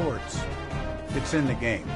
courts. It's in the game.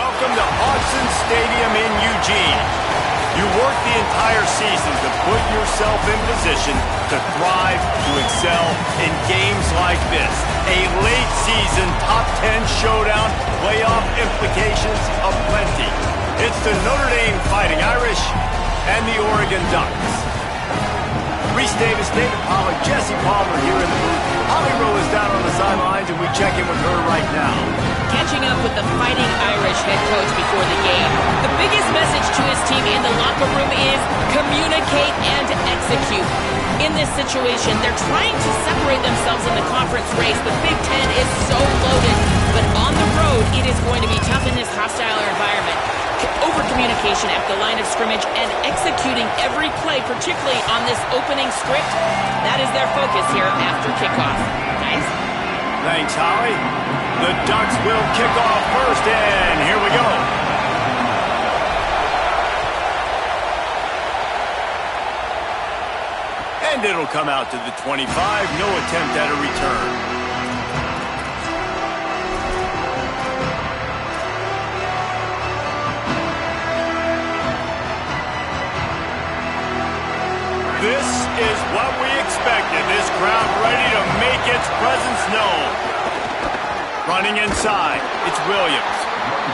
welcome to Autzen Stadium in Eugene. You work the entire season to put yourself in position to thrive, to excel in games like this. A late season top 10 showdown, playoff implications aplenty. It's the Notre Dame Fighting Irish and the Oregon Ducks. Reese Davis, David Pollack, Jesse Palmer here in the booth. Holly Rowe is down on the sidelines, and we check in with her right now. Catching up with the Fighting Irish head coach before the game. The biggest message to his team in the locker room is communicate and execute. In this situation, they're trying to separate themselves in the conference race. The Big Ten is so loaded, but on the road, it is going to be tough in this hostile environment. Over-communication at the line of scrimmage and executing every play, particularly on this opening script, that is their focus here after kickoff. Guys? Thanks, Holly. The Ducks will kick off first, and here we go. And it'll come out to the 25. No attempt at a return. This is what we expected. This crowd ready to make its presence known. Running inside, it's Williams.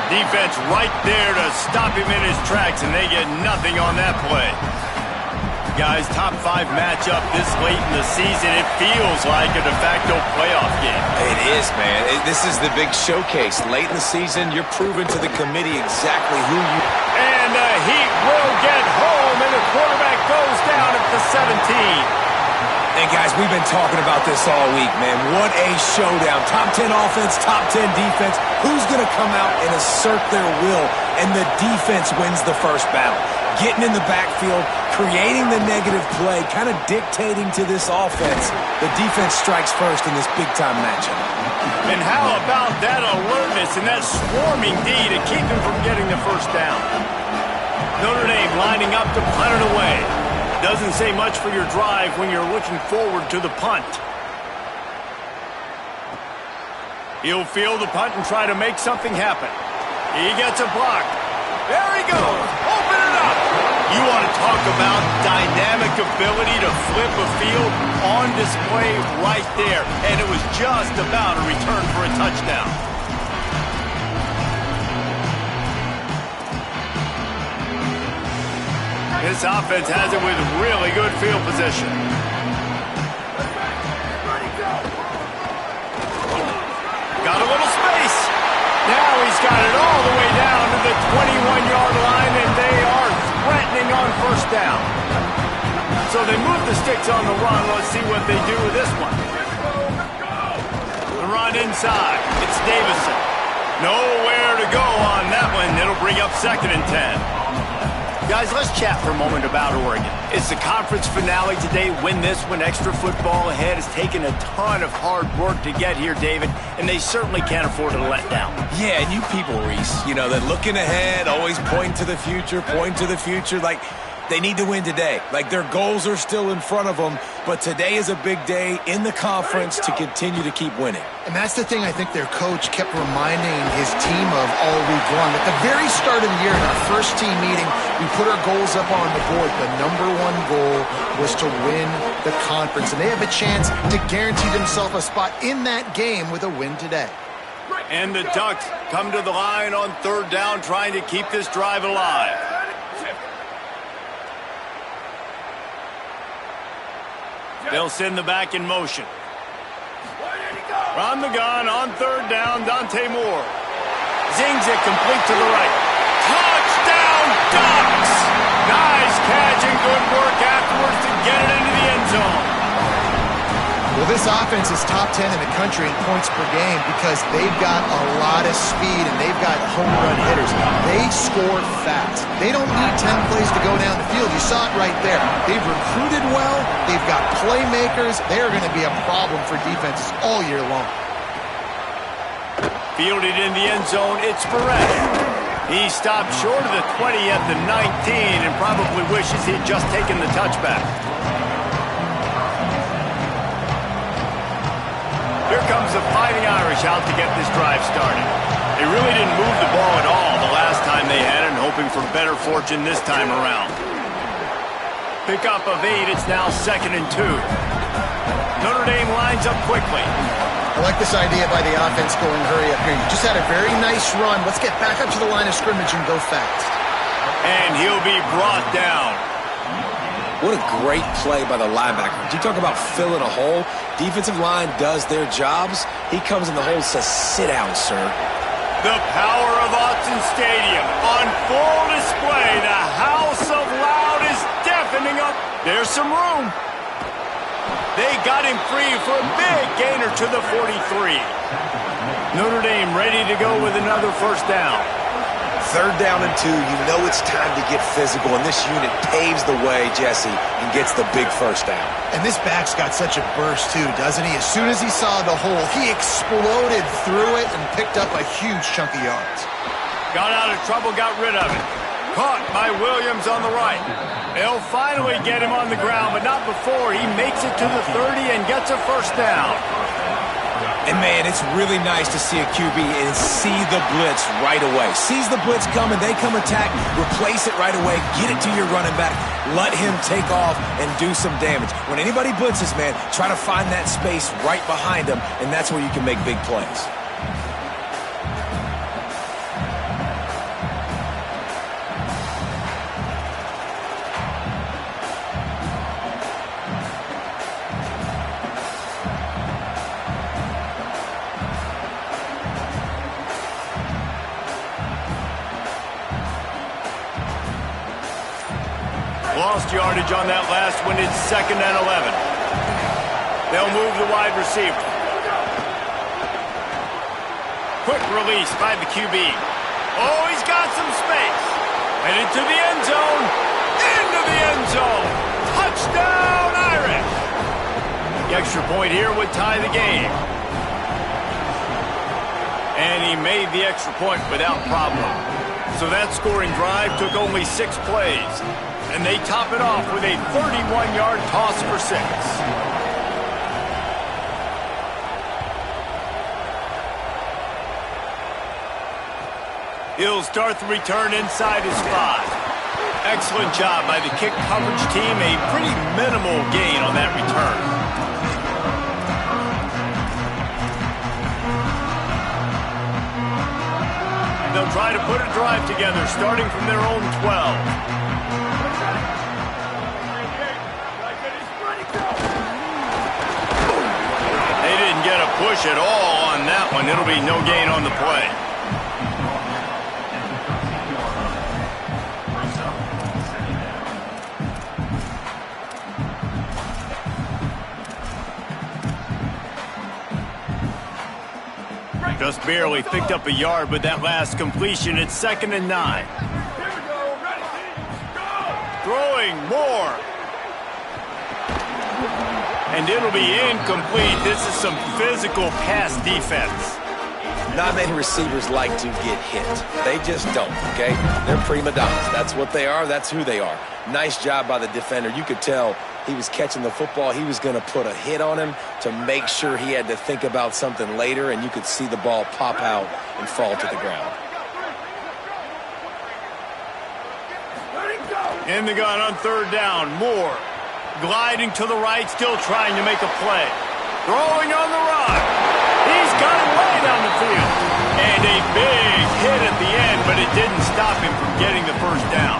Defense right there to stop him in his tracks, and they get nothing on that play. Guys, top 5 matchup this late in the season. It feels like a de facto playoff game. It is, man. This is the big showcase. Late in the season, you're proving to the committee exactly who you... And the Heat will get home, and the quarterback goes down at the 17. And guys, we've been talking about this all week, man. What a showdown. Top 10 offense, top 10 defense. Who's going to come out and assert their will? And the defense wins the first battle. Getting in the backfield, creating the negative play, kind of dictating to this offense. The defense strikes first in this big-time matchup. And how about that alertness and that swarming D to keep him from getting the first down? Notre Dame lining up to punt it away. Doesn't say much for your drive when you're looking forward to the punt. He'll field the punt and try to make something happen. He gets a block. There he goes. Open it up. You want to talk about dynamic ability to flip a field on display right there. And it was just about a return for a touchdown. This offense has it with really good field position. Got a little space. Now he's got it all the way down to the 21-yard line, and they are threatening on first down. So they move the sticks on the run. Let's see what they do with this one. The run inside. It's Davison. Nowhere to go on that one. It'll bring up 2nd and 10. Guys, let's chat for a moment about Oregon. It's the conference finale today. Win this one. Extra football ahead. Has taken a ton of hard work to get here, David, and they certainly can't afford to let down. Yeah, and you people, Reese, you know, that looking ahead, always point to the future, like they need to win today. Like their goals are still in front of them, but today is a big day in the conference to continue to keep winning. And that's the thing I think their coach kept reminding his team of all week long. At the very start of the year in our first team meeting, we put our goals up on the board. The #1 goal was to win the conference, and they have a chance to guarantee themselves a spot in that game with a win today. And the Ducks come to the line on 3rd down, trying to keep this drive alive. They'll send the back in motion. From the gun on 3rd down, Dante Moore. Zings it complete to the right. Touchdown, Ducks! Nice catch and good work afterwards to get it into the end zone. Well, this offense is top 10 in the country in points per game because they've got a lot of speed and they've got home run hitters. They score fast. They don't need 10 plays to go down the field. You saw it right there. They've recruited well. They've got playmakers. They're going to be a problem for defenses all year long. Fielded in the end zone, it's sporadic. He stopped short of the 20 at the 19 and probably wishes he'd just taken the touchback. Here comes the Fighting Irish out to get this drive started. They really didn't move the ball at all. The for better fortune this time around. Pickup of 8, it's now 2nd and 2. Notre Dame lines up quickly. I like this idea by the offense going hurry up here. You just had a very nice run. Let's get back up to the line of scrimmage and go fast. And he'll be brought down. What a great play by the linebacker. You talk about filling a hole. Defensive line does their jobs. He comes in the hole and says, sit down, sir. The power of Autzen Stadium on full display. The house of loud is deafening up. There's some room. They got him free for a big gainer to the 43. Notre Dame ready to go with another first down. 3rd down and 2. You know it's time to get physical, and this unit paves the way, Jesse, and gets the big first down. And this back's got such a burst, too, doesn't he? As soon as he saw the hole, he exploded through it and picked up a huge chunk of yards. Got out of trouble, got rid of it. Caught by Williams on the right. They'll finally get him on the ground, but not before he makes it to the 30 and gets a first down. And, man, it's really nice to see a QB and see the blitz right away. Sees the blitz coming, they come attack, replace it right away, get it to your running back, let him take off and do some damage. When anybody blitzes, man, try to find that space right behind them, and that's where you can make big plays. Lost yardage on that last one. It's 2nd and 11. They'll move the wide receiver. Quick release by the QB. Oh, he's got some space. And into the end zone. Into the end zone. Touchdown, Irish. The extra point here would tie the game. And he made the extra point without problem. So that scoring drive took only 6 plays. And they top it off with a 31-yard toss for 6. He'll start the return inside his 5. Excellent job by the kick coverage team. A pretty minimal gain on that return. They'll try to put a drive together starting from their own 12. Get a push at all on that one. It'll be no gain on the play. Just barely picked up a yard with that last completion. It's 2nd and 9. Throwing more. And it'll be incomplete. This is some physical pass defense. Not many receivers like to get hit. They just don't, okay? They're prima donnas. That's what they are. That's who they are. Nice job by the defender. You could tell he was catching the football. He was going to put a hit on him to make sure he had to think about something later, and you could see the ball pop out and fall to the ground. In the gun on 3rd down. Moore. Gliding to the right, still trying to make a play. Throwing on the run. He's got it way down the field. And a big hit at the end, but it didn't stop him from getting the first down.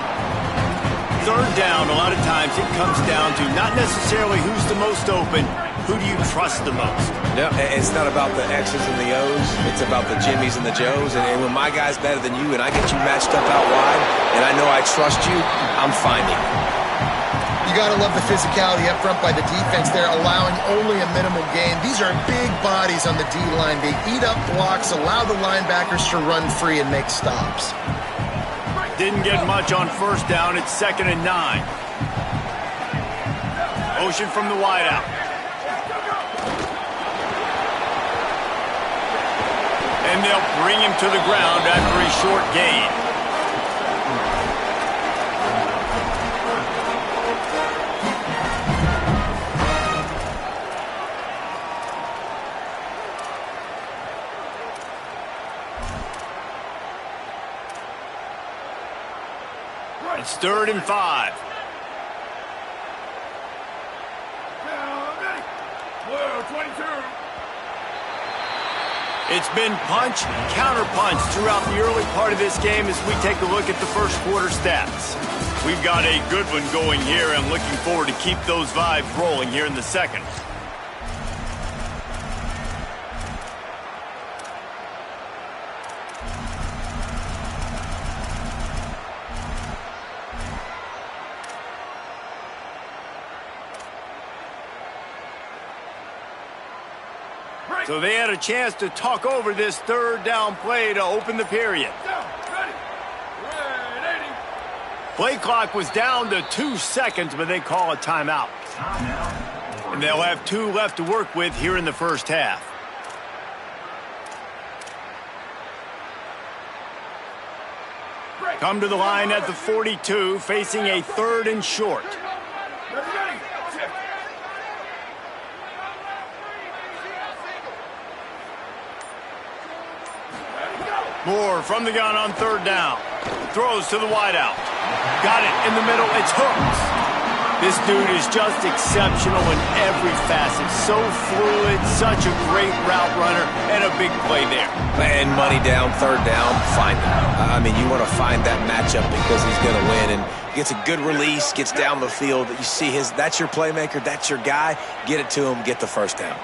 3rd down, a lot of times it comes down to not necessarily who's the most open, who do you trust the most? No, it's not about the X's and the O's. It's about the Jimmys and the Joes. And when my guy's better than you and I get you matched up out wide and I know I trust you, I'm finding it. You got to love the physicality up front by the defense there, allowing only a minimal gain. These are big bodies on the D-line. They eat up blocks, allow the linebackers to run free and make stops. Didn't get much on 1st down. It's 2nd and 9. Motion from the wideout. And they'll bring him to the ground after a short gain. It's 3rd and 5. It's been punch, counter-punch throughout the early part of this game as we take a look at the first quarter stats. We've got a good one going here. I'm looking forward to keep those vibes rolling here in the second. So they had a chance to talk over this 3rd down play to open the period. Play clock was down to 2 seconds, but they call a timeout. And they'll have 2 left to work with here in the first half. Come to the line at the 42, facing a 3rd and short. Moore from the gun on 3rd down. Throws to the wideout. Got it in the middle. It's hooked. This dude is just exceptional in every facet. So fluid, such a great route runner, and a big play there. And money down, 3rd down, find him. I mean, you want to find that matchup because he's going to win. And gets a good release, gets down the field. You see that's your playmaker, that's your guy. Get it to him, get the 1st down.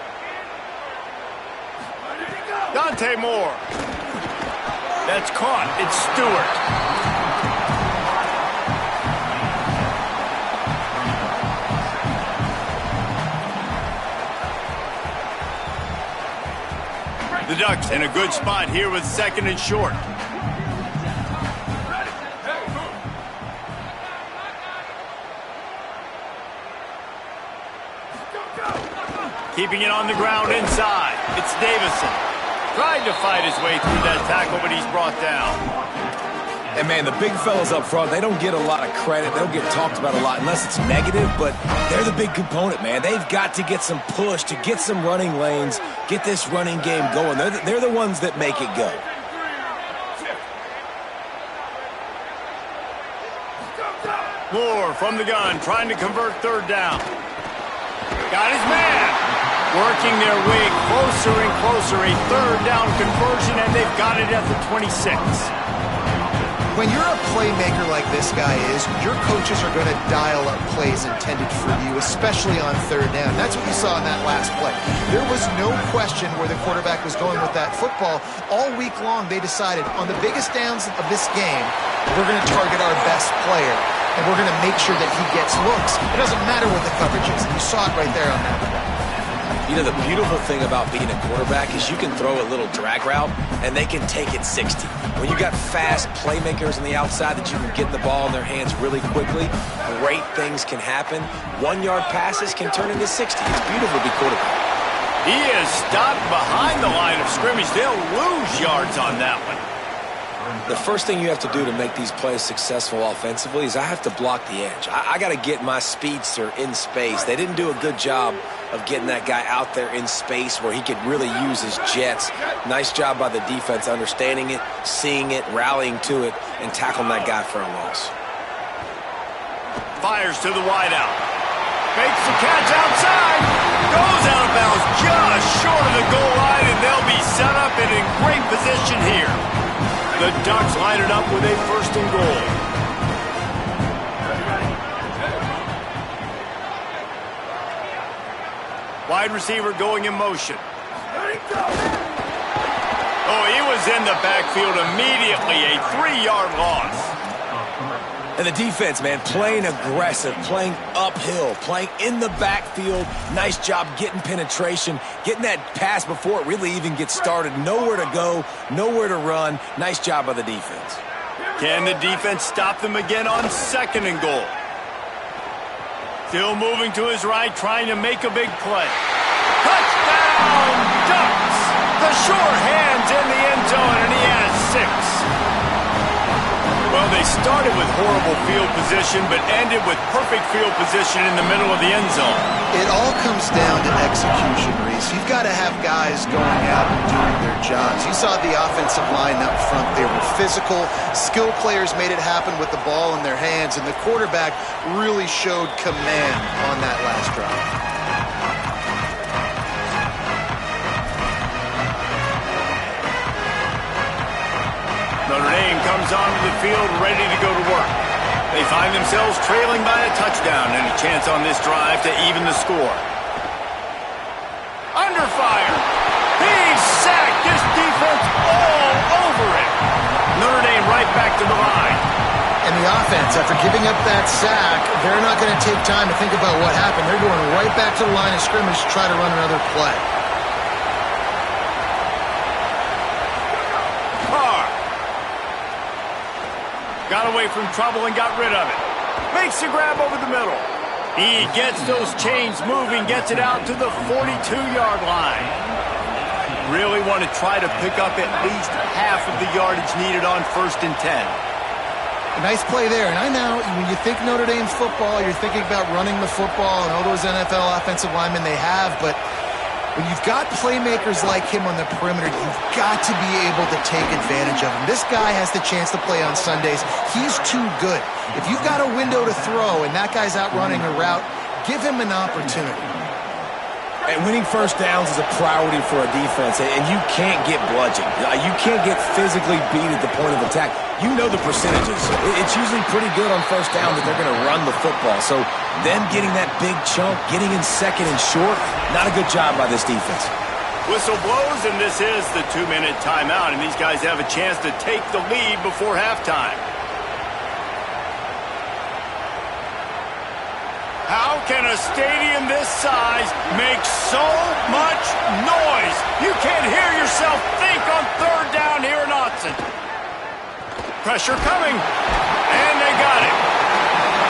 Dante Moore. That's caught. It's Stewart. The Ducks in a good spot here with 2nd and short. Keeping it on the ground inside. It's Davison. Tried to fight his way through that tackle, but he's brought down. And, man, the big fellas up front, they don't get a lot of credit. They don't get talked about a lot unless it's negative, but they're the big component, man. They've got to get some push, to get some running lanes, get this running game going. They're the ones that make it go. Moore from the gun, trying to convert 3rd down. Got his man. Working their way closer and closer. A 3rd down conversion, and they've got it at the 26. When you're a playmaker like this guy is, your coaches are going to dial up plays intended for you, especially on 3rd down. That's what you saw in that last play. There was no question where the quarterback was going with that football. All week long, they decided on the biggest downs of this game, we're going to target our best player, and we're going to make sure that he gets looks. It doesn't matter what the coverage is, and you saw it right there on that play. You know, the beautiful thing about being a quarterback is you can throw a little drag route, and they can take it 60. When you got fast playmakers on the outside that you can get the ball in their hands really quickly, great things can happen. 1-yard passes can turn into 60. It's beautiful to be quarterback. He is stopped behind the line of scrimmage. They'll lose yards on that one. The first thing you have to do to make these plays successful offensively is I have to block the edge. I got to get my speedster in space. They didn't do a good job of getting that guy out there in space where he could really use his jets. Nice job by the defense understanding it, seeing it, rallying to it, and tackling that guy for a loss. Fires to the wideout. Makes the catch outside. Goes out of bounds just short of the goal line, and they'll be set up and in great position here. The Ducks line it up with a 1st and goal. Wide receiver going in motion. Oh, he was in the backfield immediately. A 3-yard loss. And the defense, man, playing aggressive, playing uphill, playing in the backfield. Nice job getting penetration, getting that pass before it really even gets started. Nowhere to go, nowhere to run. Nice job by the defense. Can the defense stop them again on 2nd and goal? Still moving to his right, trying to make a big play. Touchdown, Ducks! The sure hands in the end zone, and he has 6. Well, they started with horrible field position, but ended with perfect field position in the middle of the end zone. It all comes down to execution, Reese. You've got to have guys going out and doing their jobs. You saw the offensive line up front. They were physical. Skill players made it happen with the ball in their hands, and the quarterback really showed command on that last drive. Notre Dame comes onto the field ready to go to work. They find themselves trailing by a touchdown and a chance on this drive to even the score. Under fire. He's sacked. This defense all over it. Notre Dame right back to the line. And the offense, after giving up that sack, they're not going to take time to think about what happened. They're going right back to the line of scrimmage to try to run another play. Got away from trouble and got rid of it. Makes the grab over the middle. He gets those chains moving, gets it out to the 42-yard line. Really want to try to pick up at least half of the yardage needed on 1st and 10. A nice play there. And I know when you think Notre Dame football, you're thinking about running the football and all those NFL offensive linemen they have, but when you've got playmakers like him on the perimeter, you've got to be able to take advantage of him. This guy has the chance to play on Sundays. He's too good. If you've got a window to throw and that guy's out running a route, give him an opportunity. And winning first downs is a priority for a defense, and you can't get bludgeoned. You can't get physically beat at the point of attack. You know the percentages. It's usually pretty good on first down that they're going to run the football. So them getting that big chunk, getting in second and short, not a good job by this defense. Whistle blows, and this is the 2-minute timeout, and these guys have a chance to take the lead before halftime. How can a stadium this size make so much noise? You can't hear yourself think on 3rd down here in Autzen. Pressure coming, and they got it.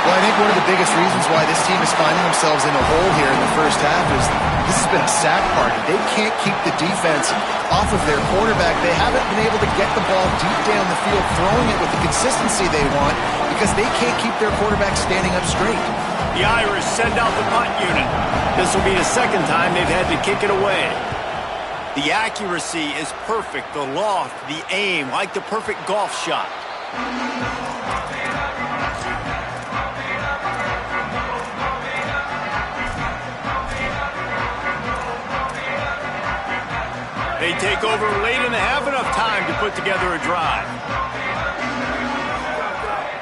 Well, I think one of the biggest reasons why this team is finding themselves in a hole here in the first half is this has been a sack party. They can't keep the defense off of their quarterback. They haven't been able to get the ball deep down the field, throwing it with the consistency they want because they can't keep their quarterback standing up straight. The Irish send out the punt unit. This will be the 2nd time they've had to kick it away. The accuracy is perfect. The loft, the aim, like the perfect golf shot. They take over late in the half, enough time to put together a drive.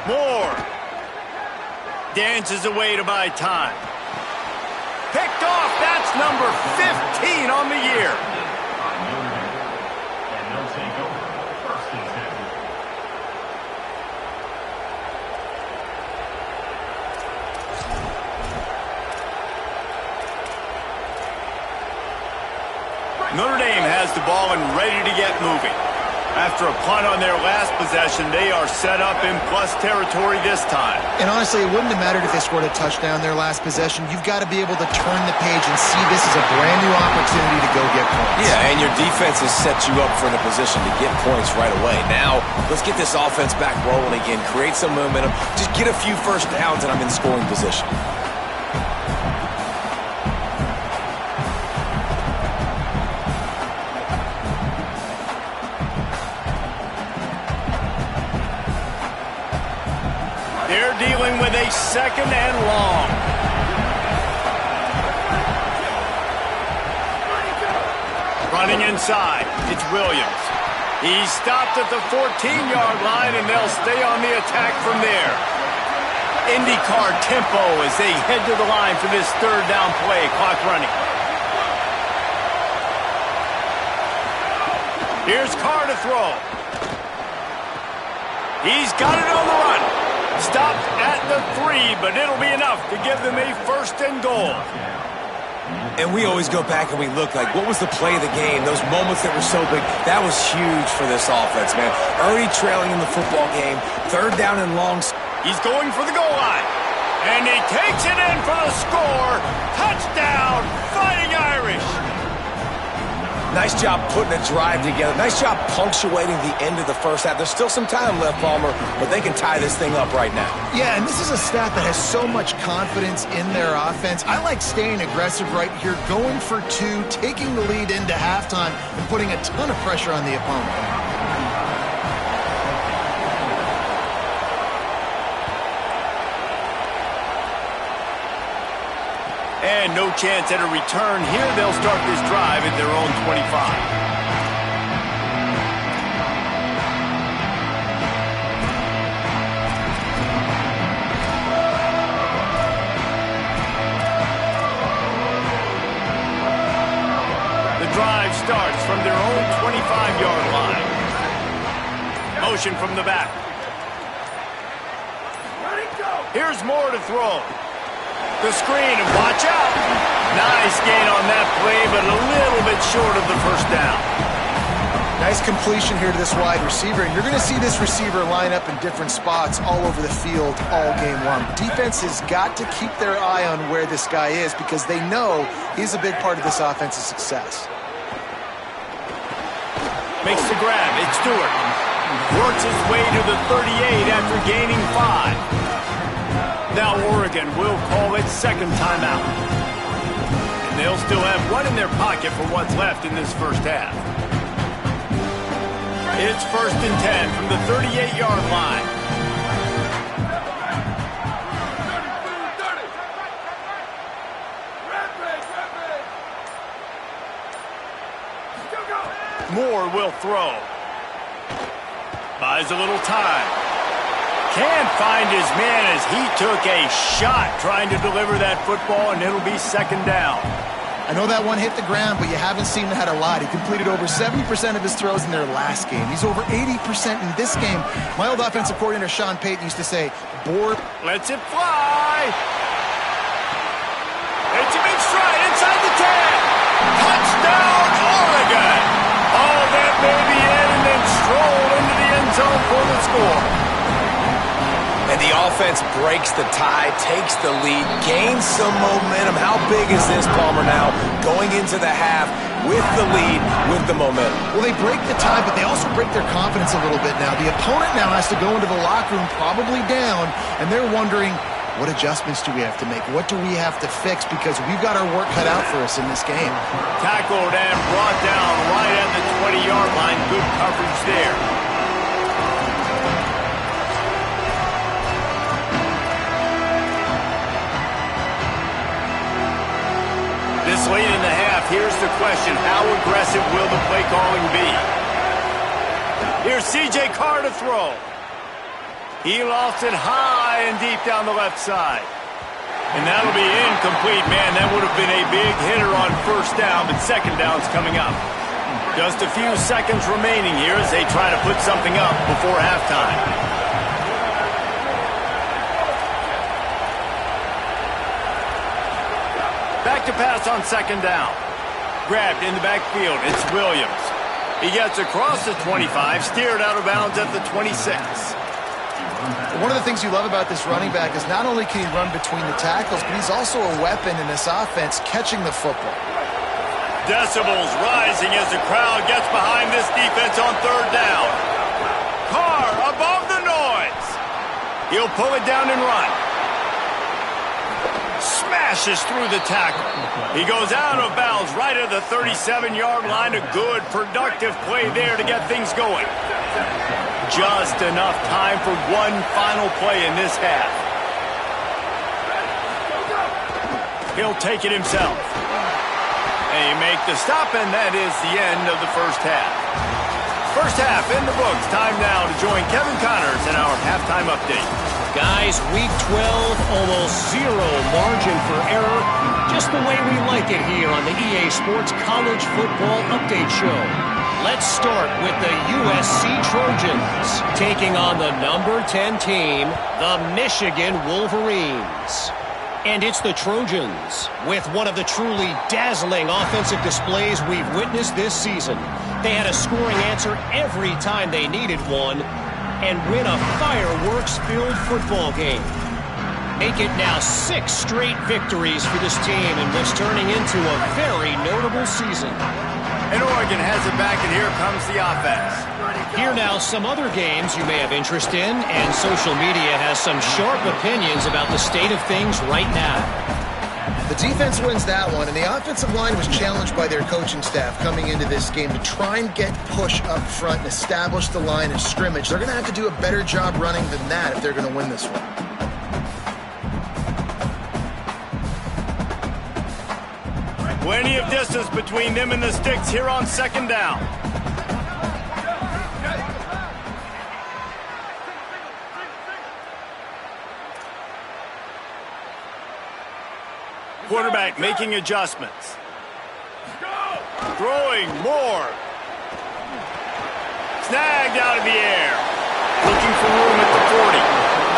Moore dances away to buy time. Picked off. That's number 15 on the year. Notre Dame has the ball and ready to get moving. After a punt on their last possession, they are set up in plus territory this time. And honestly, it wouldn't have mattered if they scored a touchdown their last possession. You've got to be able to turn the page and see this as a brand new opportunity to go get points. Yeah, and your defense has set you up for the position to get points right away. Now, let's get this offense back rolling again, create some momentum, just get a few first downs, and I'm in scoring position. They're dealing with a 2nd and long. Running inside, it's Williams. He's stopped at the 14-yard line, and they'll stay on the attack from there. IndyCar tempo as they head to the line for this 3rd down play. Clock running. Here's Carr to throw. He's got it on the run. Stopped at the 3, but it'll be enough to give them a 1st and goal. And we always go back and we look like, what was the play of the game? Those moments that were so big, that was huge for this offense, man. Already trailing in the football game, 3rd down and long. He's going for the goal line. And he takes it in for the score. Touchdown, Fighting Irish. Nice job putting a drive together. Nice job punctuating the end of the first half. There's still some time left, Palmer, but they can tie this thing up right now. Yeah, and this is a staff that has so much confidence in their offense. I like staying aggressive right here, going for two, taking the lead into halftime, and putting a ton of pressure on the opponent. And no chance at a return here. They'll start this drive at their own 25. The drive starts from their own 25-yard line. Motion from the back. Here's more to throw. The screen, and watch out. Nice gain on that play, but a little bit short of the first down. Nice completion here to this wide receiver, and you're going to see this receiver line up in different spots all over the field all game long. Defense has got to keep their eye on where this guy is because they know he's a big part of this offense's success. Makes the grab. It's Stewart. Works his way to the 38 after gaining 5. Now Oregon will call it second timeout. And they'll still have one in their pocket for what's left in this first half. It's 1st and 10 from the 38-yard line. Moore will throw. Buys a little time. Can't find his man as he took a shot trying to deliver that football, and it'll be second down. I know that one hit the ground, but you haven't seen that a lot. He completed over 70% of his throws in their last game. He's over 80% in this game. My old offensive coordinator, Sean Payton, used to say, board. Lets it fly. It's a big stride inside the 10. Touchdown, Oregon. All that baby in and then stroll into the end zone for the score. And the offense breaks the tie, takes the lead, gains some momentum. How big is this, Palmer, now going into the half with the lead, with the momentum? Well, they break the tie, but they also break their confidence a little bit now. The opponent now has to go into the locker room probably down, and they're wondering, what adjustments do we have to make? What do we have to fix? Because we've got our work cut out for us in this game. Tackled and brought down right at the 20-yard line. Good coverage there. This late in the half, here's the question. How aggressive will the play calling be? Here's C.J. Carr to throw. He lost it high and deep down the left side. And that'll be incomplete. Man, that would have been a big hitter on first down, but second down's coming up. Just a few seconds remaining here as they try to put something up before halftime. Back to pass on second down. Grabbed in the backfield. It's Williams. He gets across the 25, steered out of bounds at the 26. One of the things you love about this running back is not only can he run between the tackles, but he's also a weapon in this offense catching the football. Decibels rising as the crowd gets behind this defense on third down. Carr above the noise. He'll pull it down and run. Smashes through the tackle. He goes out of bounds right at the 37-yard line. A good, productive play there to get things going. Just enough time for one final play in this half. He'll take it himself. And he make the stop, and that is the end of the first half. First half in the books. Time now to join Kevin Connors in our halftime update. Guys, week 12, almost zero margin for error. Just the way we like it here on the EA Sports College Football Update Show. Let's start with the USC Trojans, taking on the number 10 team, the Michigan Wolverines. And it's the Trojans, with one of the truly dazzling offensive displays we've witnessed this season. They had a scoring answer every time they needed one, and win a fireworks-filled football game. Make it now 6 straight victories for this team in what's turning into a very notable season. And Oregon has it back, and here comes the offense. Here now, some other games you may have interest in, and social media has some sharp opinions about the state of things right now. The defense wins that one, and the offensive line was challenged by their coaching staff coming into this game to try and get push up front and establish the line of scrimmage. They're going to have to do a better job running than that if they're going to win this one. Plenty of distance between them and the sticks here on second down. Quarterback making adjustments. Throwing more. Snagged out of the air. Looking for room at the 40.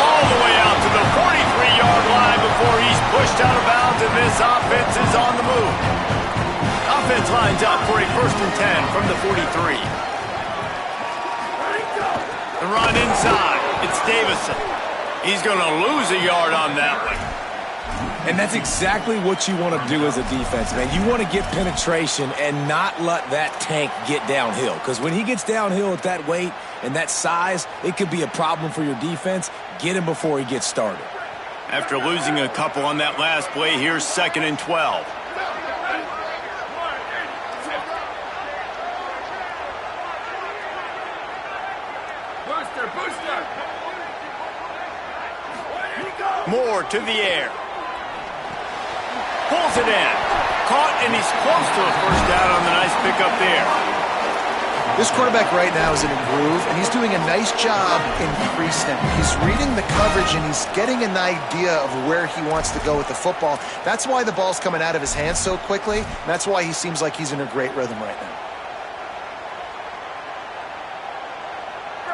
All the way out to the 43-yard line before he's pushed out of bounds, and this offense is on the move. Offense lines up for a 1st and 10 from the 43. The run inside. It's Davison. He's going to lose a yard on that one. And that's exactly what you want to do as a defense, man. You want to get penetration and not let that tank get downhill. Because when he gets downhill at that weight and that size, it could be a problem for your defense. Get him before he gets started. After losing a couple on that last play, here's 2nd and 12. Moore to the air. Pulls it in. Caught, and he's close to a 1st down on the nice pickup there. This quarterback right now is in a groove, and he's doing a nice job in pre-snap. He's reading the coverage, and he's getting an idea of where he wants to go with the football. That's why the ball's coming out of his hands so quickly, and that's why he seems like he's in a great rhythm right now.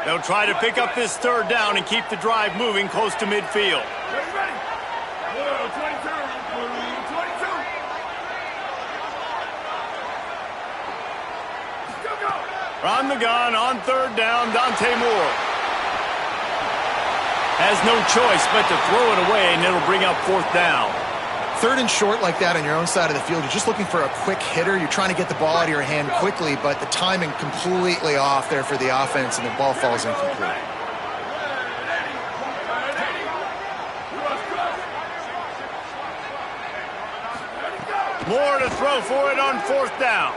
They'll try to pick up this 3rd down and keep the drive moving close to midfield. On the gun, on 3rd down, Dante Moore. Has no choice but to throw it away, and it'll bring up 4th down. 3rd and short like that on your own side of the field, you're just looking for a quick hitter. You're trying to get the ball out of your hand quickly, but the timing completely off there for the offense, and the ball falls incomplete. Moore to throw for it on 4th down.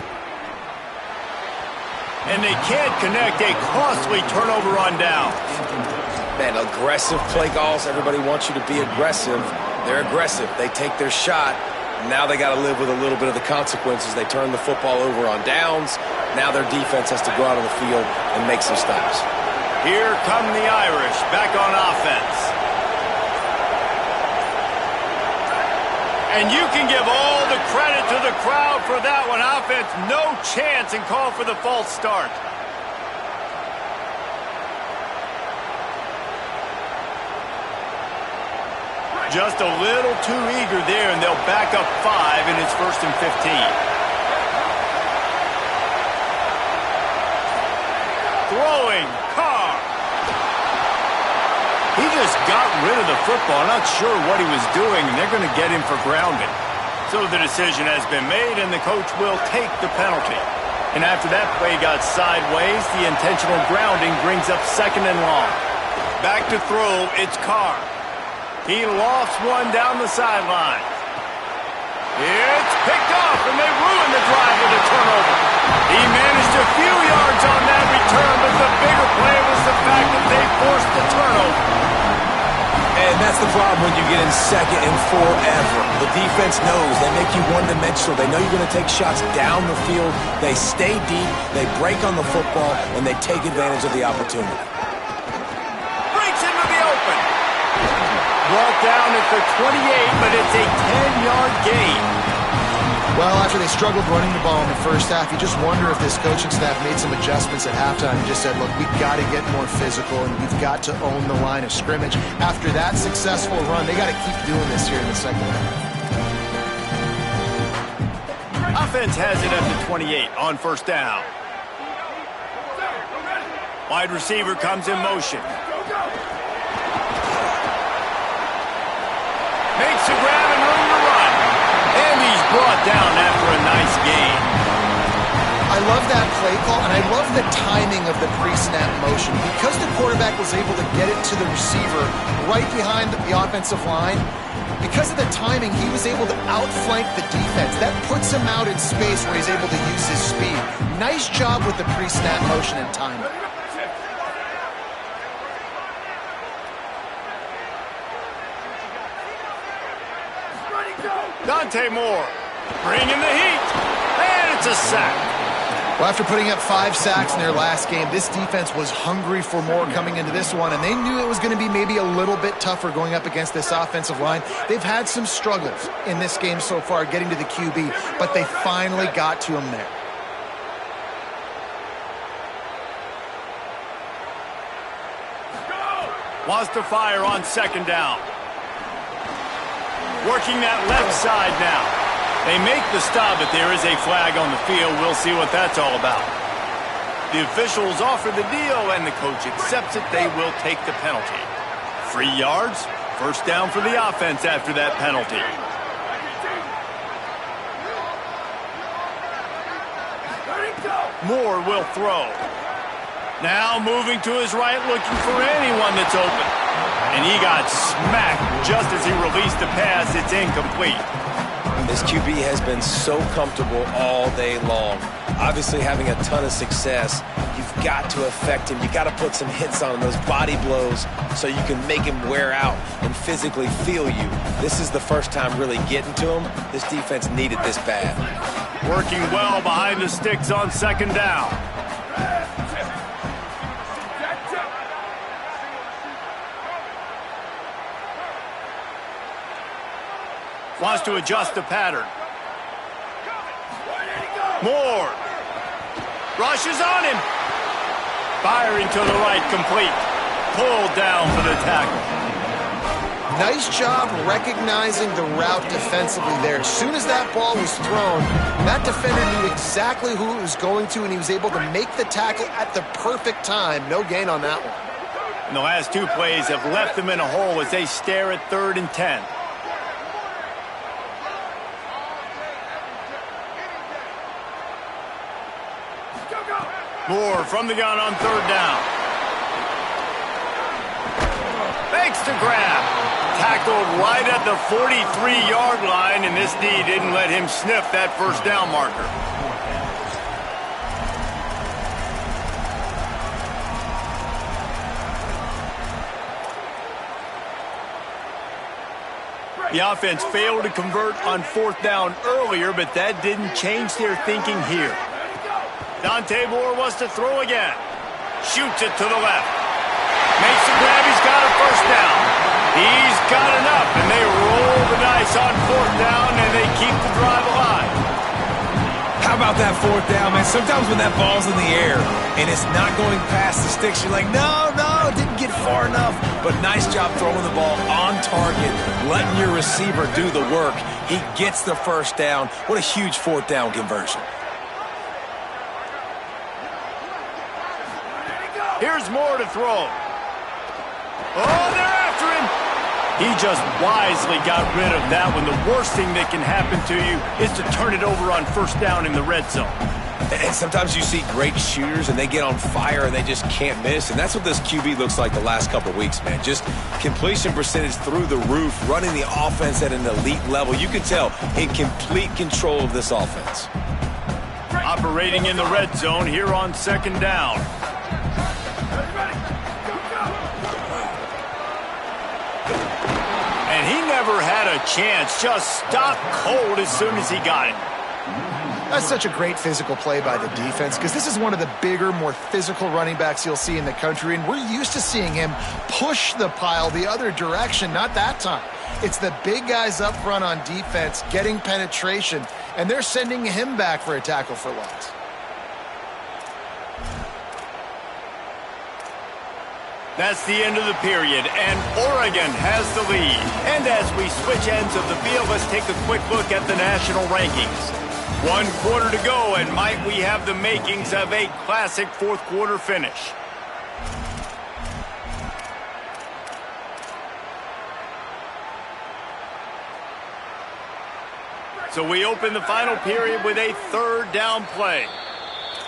And they can't connect. A costly turnover on down. Man, aggressive play calls. Everybody wants you to be aggressive. They're aggressive. They take their shot. Now they got to live with a little bit of the consequences. They turn the football over on downs. Now their defense has to go out on the field and make some stops. Here come the Irish back on offense. And you can give all the credit to the crowd for that one. Offense, no chance, and call for the false start. Just a little too eager there, and they'll back up 5, and it's 1st and 15. Throwing, Carr. He just got rid of the football. Not sure what he was doing, and they're going to get him for grounding. So the decision has been made, and the coach will take the penalty. And after that play got sideways, the intentional grounding brings up 2nd and long. Back to throw, it's Carr. He lofts one down the sideline. It's picked off, and they ruin the drive with a turnover. He managed a few yards on that return, but the bigger play was the fact that they forced the turnover. And that's the problem when you get in 2nd and forever. The defense knows. They make you one-dimensional. They know you're going to take shots down the field. They stay deep, they break on the football, and they take advantage of the opportunity. Breaks into the open. Brought down at the 28, but it's a 10-yard gain. Well, after they struggled running the ball in the first half, you just wonder if this coaching staff made some adjustments at halftime and just said, look, we've got to get more physical and we've got to own the line of scrimmage. After that successful run, they got to keep doing this here in the second half. Offense has it at the 28 on 1st down. Wide receiver comes in motion. Makes a grab and room to run. And he's brought down after a nice gain. I love that play call, and I love the timing of the pre-snap motion. Because the quarterback was able to get it to the receiver right behind the offensive line, because of the timing, he was able to outflank the defense. That puts him out in space where he's able to use his speed. Nice job with the pre-snap motion and timing. Dante Moore bringing the heat, and it's a sack. Well, after putting up 5 sacks in their last game, this defense was hungry for more coming into this one, and they knew it was going to be maybe a little bit tougher going up against this offensive line. They've had some struggles in this game so far getting to the QB, but they finally got to him there. Wants to fire on second down. Working that left side now. They make the stop, but there is a flag on the field. We'll see what that's all about. The officials offer the deal, and the coach accepts it. They will take the penalty. 3 yards, first down for the offense after that penalty. Moore will throw. Now moving to his right, looking for anyone that's open. And he got smacked just as he released the pass. It's incomplete. This QB has been so comfortable all day long. Obviously having a ton of success. You've got to affect him. You've got to put some hits on him, those body blows, so you can make him wear out and physically feel you. This is the first time really getting to him. This defense needed this bad. Working well behind the sticks on second down. Wants to adjust the pattern. Moore. Rushes on him. Firing to the right, complete. Pulled down for the tackle. Nice job recognizing the route defensively there. As soon as that ball was thrown, that defender knew exactly who it was going to, and he was able to make the tackle at the perfect time. No gain on that one. And the last 2 plays have left them in a hole as they stare at 3rd and 10. Moore from the gun on 3rd down. Makes the grab. Tackled right at the 43-yard line, and this D didn't let him sniff that first down marker. The offense failed to convert on 4th down earlier, but that didn't change their thinking here. Dante Moore wants to throw again. Shoots it to the left. Makes the grab. He's got a first down. He's got enough, and they roll the dice on 4th down, and they keep the drive alive. How about that 4th down, man? Sometimes when that ball's in the air and it's not going past the sticks, you're like, no, it didn't get far enough. But nice job throwing the ball on target, letting your receiver do the work. He gets the first down. What a huge 4th down conversion. Here's Moore to throw. Oh, they're after him. He just wisely got rid of that one. The worst thing that can happen to you is to turn it over on 1st down in the red zone. And sometimes you see great shooters and they get on fire and they just can't miss. And that's what this QB looks like the last couple of weeks, man. Just completion percentage through the roof, running the offense at an elite level. You can tell in complete control of this offense. Operating in the red zone here on 2nd down. And he never had a chance, just stopped cold as soon as he got it. That's such a great physical play by the defense, because this is one of the bigger, more physical running backs you'll see in the country, and we're used to seeing him push the pile the other direction. Not that time. It's the big guys up front on defense getting penetration, and they're sending him back for a tackle for loss. That's the end of the period, and Oregon has the lead. And as we switch ends of the field, let's take a quick look at the national rankings. 1 quarter to go, and might we have the makings of a classic 4th quarter finish. So we open the final period with a 3rd down play.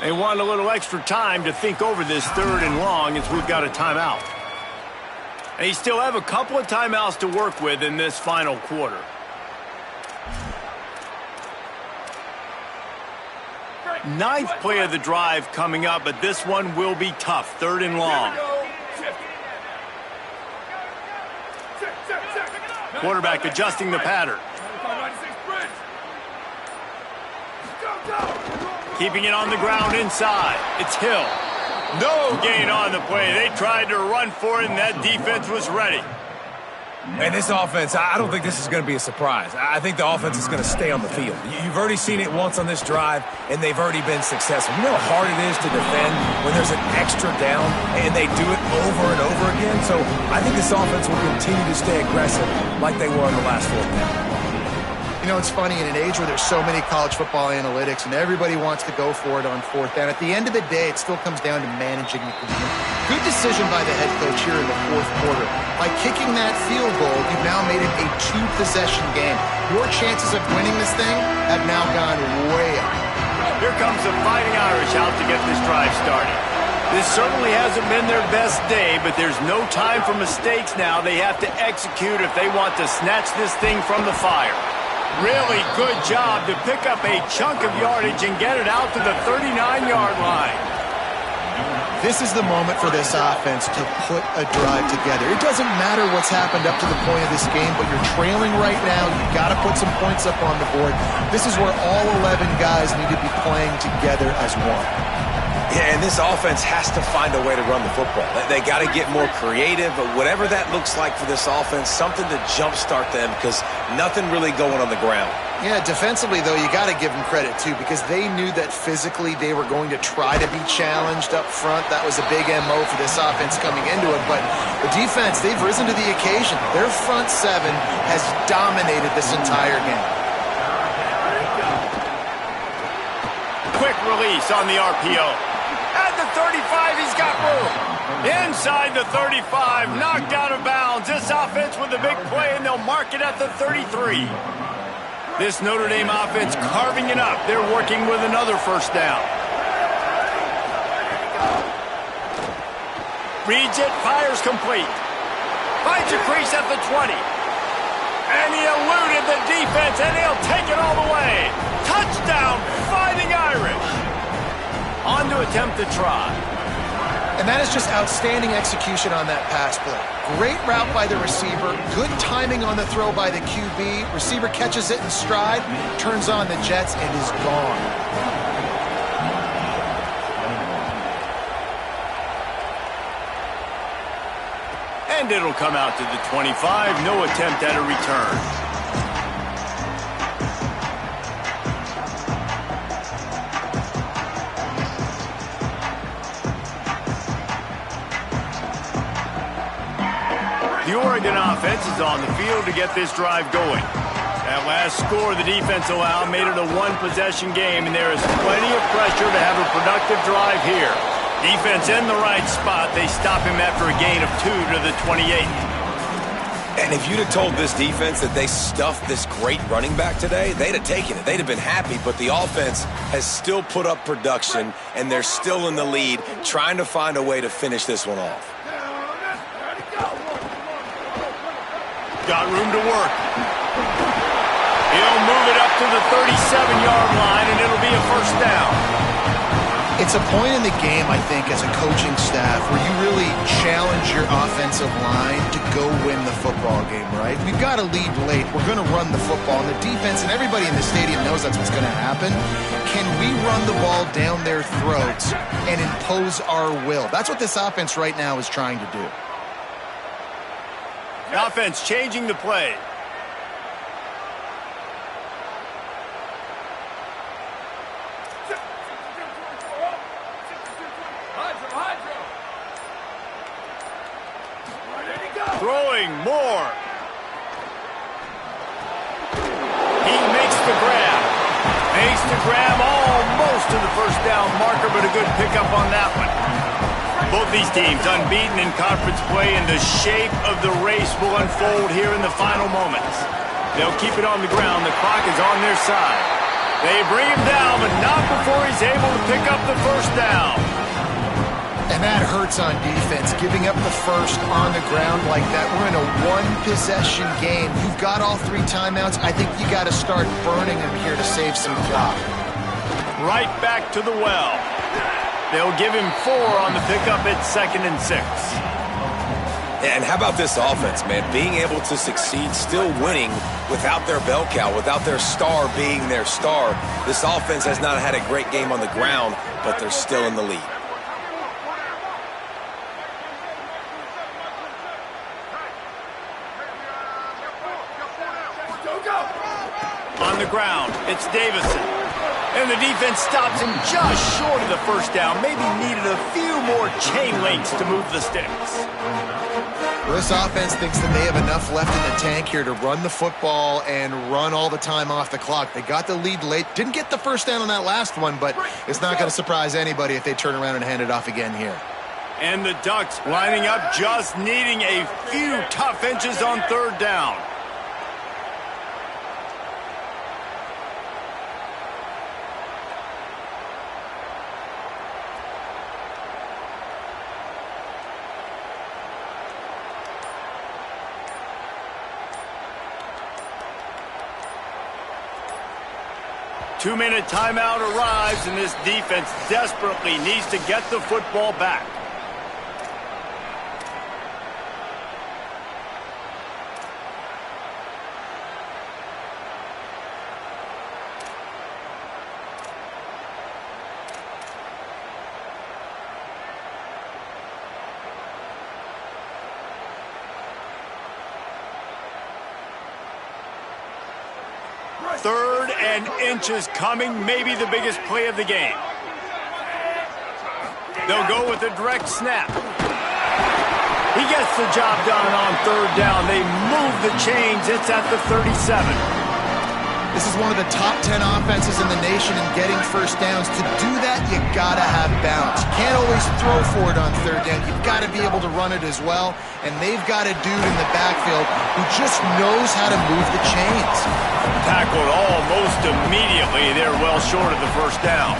They want a little extra time to think over this 3rd and long as we've got a timeout. And they still have a couple of timeouts to work with in this final quarter. Ninth play of the drive coming up, but this one will be tough. 3rd and long. Quarterback adjusting the pattern. Keeping it on the ground inside. It's Hill. No gain on the play. They tried to run for it, and that defense was ready. And this offense, I don't think this is going to be a surprise. I think the offense is going to stay on the field. You've already seen it once on this drive, and they've already been successful. You know how hard it is to defend when there's an extra down, and they do it over and over again? So I think this offense will continue to stay aggressive like they were in the last 4th down. You know, it's funny, in an age where there's so many college football analytics and everybody wants to go for it on 4th down, at the end of the day, it still comes down to managing the game. Good decision by the head coach here in the 4th quarter. By kicking that field goal, you've now made it a 2-possession game. Your chances of winning this thing have now gone way up. Here comes the Fighting Irish out to get this drive started. This certainly hasn't been their best day, but there's no time for mistakes now. They have to execute if they want to snatch this thing from the fire. Really good job to pick up a chunk of yardage and get it out to the 39-yard line. This is the moment for this offense to put a drive together. It doesn't matter what's happened up to the point of this game, but you're trailing right now. You've got to put some points up on the board. This is where all 11 guys need to be playing together as one. Yeah, and this offense has to find a way to run the football. They got to get more creative, but whatever that looks like for this offense, something to jumpstart them because nothing really going on the ground. Yeah, defensively, though, you got to give them credit, too, because they knew that physically they were going to try to be challenged up front. That was a big MO for this offense coming into it, but the defense, they've risen to the occasion. Their front 7 has dominated this entire game. Quick release on the RPO. At the 35, he's got room. Inside the 35, knocked out of bounds. This offense with a big play, and they'll mark it at the 33. This Notre Dame offense carving it up. They're working with another 1st down. Reads it, fires complete. Finds a crease at the 20. And he eluded the defense, and he'll take it all the way. Touchdown, Fighting Irish. On to attempt the try. And that is just outstanding execution on that pass play. Great route by the receiver. Good timing on the throw by the QB. Receiver catches it in stride, turns on the jets, and is gone. And it'll come out to the 25. No attempt at a return. The Oregon offense is on the field to get this drive going. That last score the defense allowed made it a 1-possession game, and there is plenty of pressure to have a productive drive here. Defense in the right spot. They stop him after a gain of 2 to the 28. And if you'd have told this defense that they stuffed this great running back today, they'd have taken it. They'd have been happy, but the offense has still put up production, and they're still in the lead, trying to find a way to finish this one off. Got room to work. He'll move it up to the 37-yard line, and it'll be a 1st down. It's a point in the game, I think, as a coaching staff, where you really challenge your offensive line to go win the football game, right? We've got to lead late. We're going to run the football. And the defense and everybody in the stadium knows that's what's going to happen. Can we run the ball down their throats and impose our will? That's what this offense right now is trying to do. The offense changing the play. Throwing more. He makes the grab. Makes the grab almost to the 1st down marker, but a good pickup on that one. Both these teams unbeaten in conference play, and the shape of the race will unfold here in the final moments. They'll keep it on the ground. The clock is on their side. They bring him down, but not before he's able to pick up the first down. And that hurts on defense, giving up the first on the ground like that. We're in a one-possession game. You've got all 3 timeouts. I think you got to start burning them here to save some clock. Right back to the well. They'll give him 4 on the pickup at 2nd and 6. And how about this offense, man? Being able to succeed, still winning without their bell cow, without their star being their star. This offense has not had a great game on the ground, but they're still in the lead. On the ground, it's Davison. And the defense stops him just short of the first down. Maybe needed a few more chain links to move the sticks. Well, this offense thinks that they have enough left in the tank here to run the football and run all the time off the clock. They got the lead late. Didn't get the first down on that last one, but it's not going to surprise anybody if they turn around and hand it off again here. And the Ducks lining up, just needing a few tough inches on 3rd down. Two-minute timeout arrives, and this defense desperately needs to get the football back. Third and inches coming, maybe the biggest play of the game. They'll go with a direct snap. He gets the job done on 3rd down. They move the chains. It's at the 37. This is one of the top 10 offenses in the nation in getting first downs. To do that, you got to have balance. You can't always throw for it on 3rd down. You've got to be able to run it as well. And they've got a dude in the backfield who just knows how to move the chains. Tackled almost immediately. They're well short of the first down.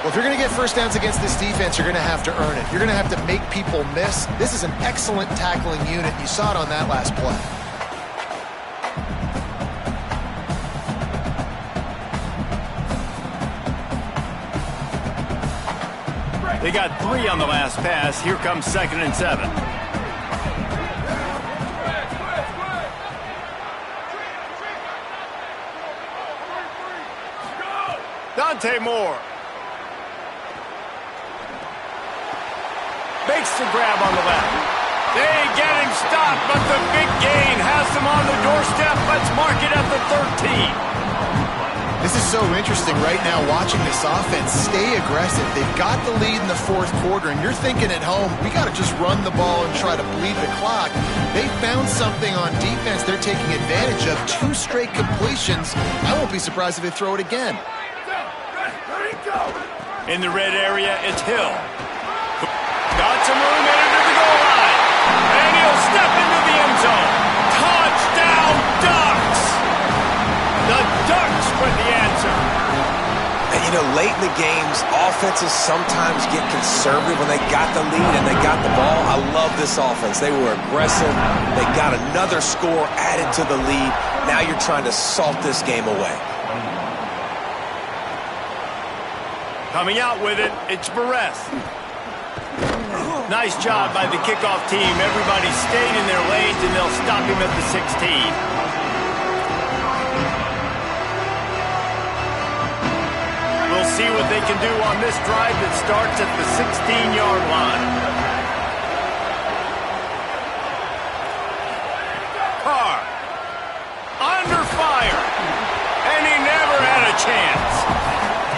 Well, if you're going to get first downs against this defense, you're going to have to earn it. You're going to have to make people miss. This is an excellent tackling unit. You saw it on that last play. They got 3 on the last pass. Here comes 2nd and 7. Dante Moore makes the grab on the left. They get him stopped, but the big gain has them on the doorstep. Let's mark it at the 13. This is so interesting right now watching this offense stay aggressive. They've got the lead in the 4th quarter, and you're thinking at home, we got to just run the ball and try to bleed the clock. They found something on defense they're taking advantage of. 2 straight completions. I won't be surprised if they throw it again. In the red area, it's Hill. Got some room in into the goal line. And he'll step into the end zone. Touchdown, Ducks! The Ducks with the answer. And, you know, late in the games, offenses sometimes get conservative when they got the lead and they got the ball. I love this offense. They were aggressive. They got another score added to the lead. Now you're trying to salt this game away. Coming out with it, it's Barres. Nice job by the kickoff team. Everybody stayed in their lanes, and they'll stop him at the 16. We'll see what they can do on this drive that starts at the 16-yard line. Carr under fire, and he never had a chance.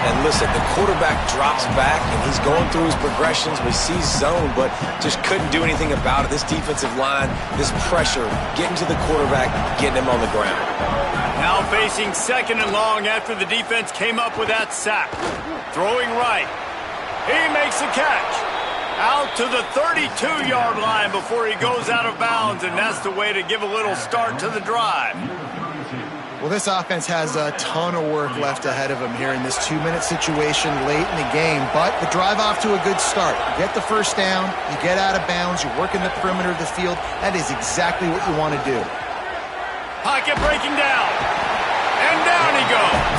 And listen, the quarterback drops back, and he's going through his progressions. We see zone, but just couldn't do anything about it. This defensive line, this pressure, getting to the quarterback, getting him on the ground. Now facing 2nd and long after the defense came up with that sack. Throwing right. He makes a catch. Out to the 32-yard line before he goes out of bounds, and that's the way to give a little start to the drive. Well, this offense has a ton of work left ahead of them here in this 2-minute situation late in the game, but the drive off to a good start. You get the first down, you get out of bounds, you work in the perimeter of the field. That is exactly what you want to do. Pocket breaking down, and down he goes.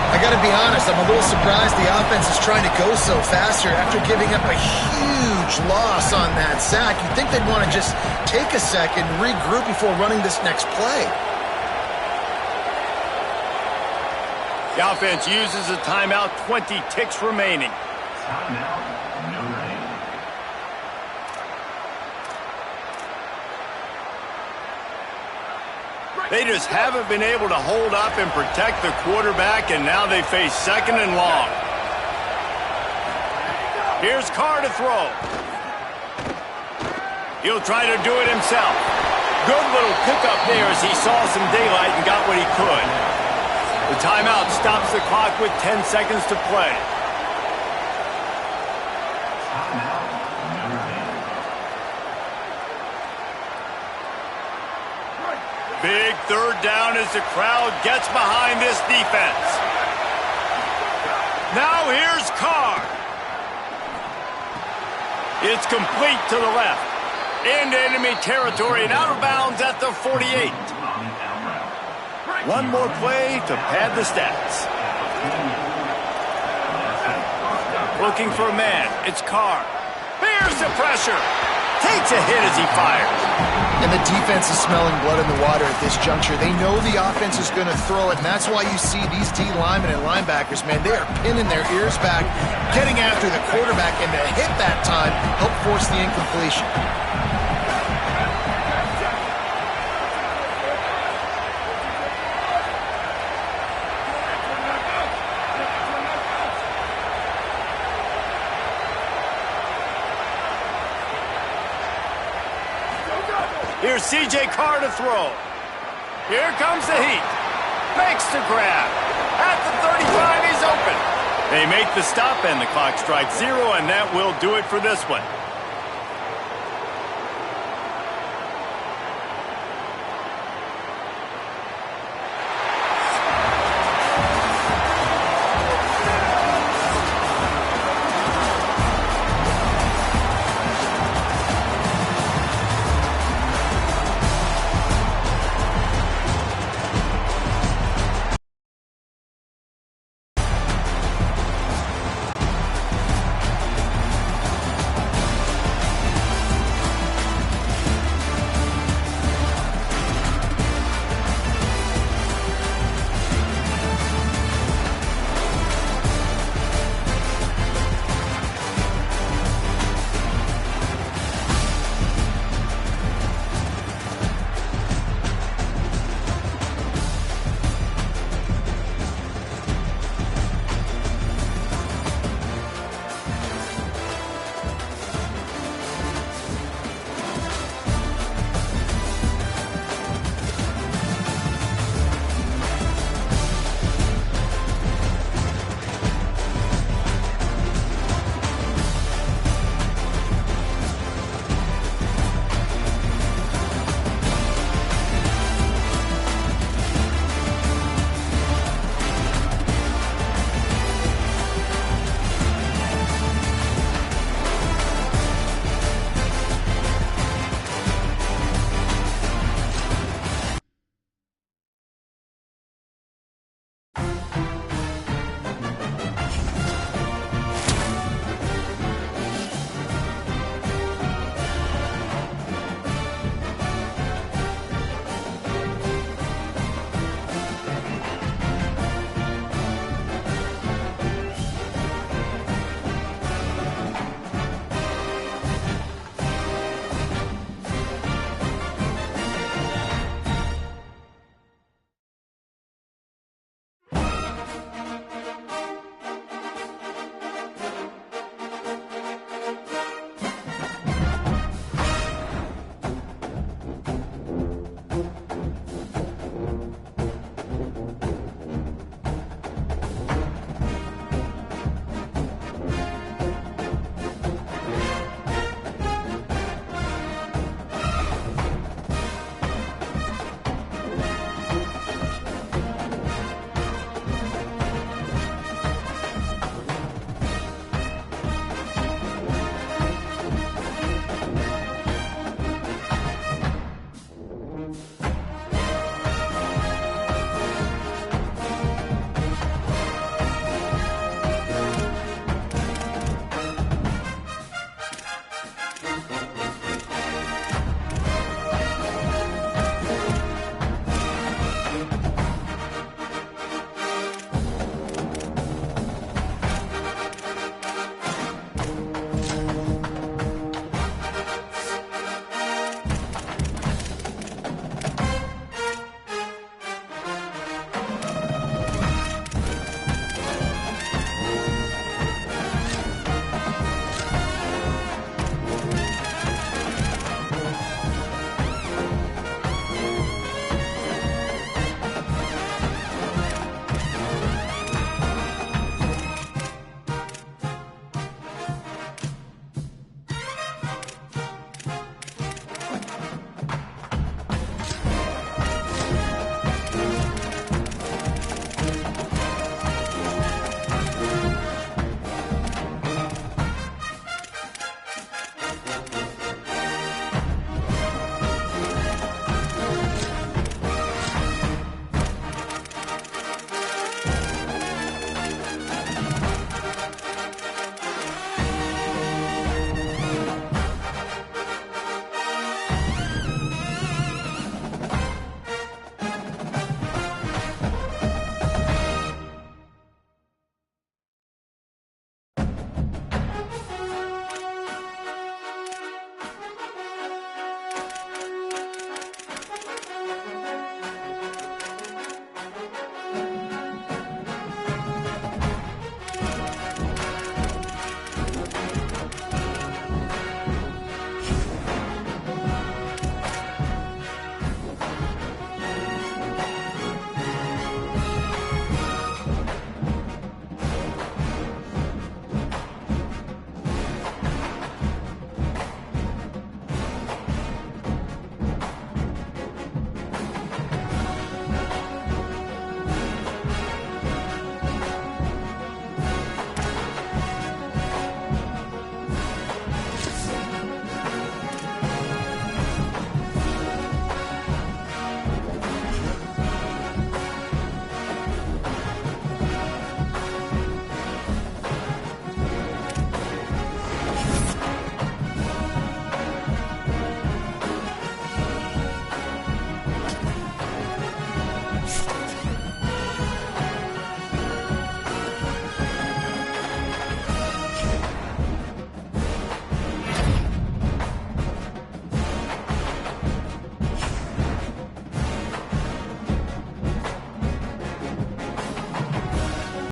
I got to be honest, I'm a little surprised the offense is trying to go so fast here after giving up a huge loss on that sack. You'd think they'd want to just take a second, regroup before running this next play. The offense uses a timeout, 20 ticks remaining. They just haven't been able to hold up and protect the quarterback, and now they face 2nd and long. Here's Carr to throw. He'll try to do it himself. Good little pickup there as he saw some daylight and got what he could. The timeout stops the clock with 10 seconds to play. Big 3rd down as the crowd gets behind this defense. Now here's Carr. It's complete to the left. Into enemy territory and out of bounds at the 48. One more play to pad the stats. Looking for a man. It's Carr. Bears the pressure. Takes a hit as he fires. And the defense is smelling blood in the water at this juncture. They know the offense is going to throw it, and that's why you see these D linemen and linebackers, man, they are pinning their ears back, getting after the quarterback, and to hit that time, help force the incompletion. Here's C.J. Carr to throw. Here comes the heat. Makes the grab. At the 35, he's open. They make the stop, and the clock strikes 0, and that will do it for this one.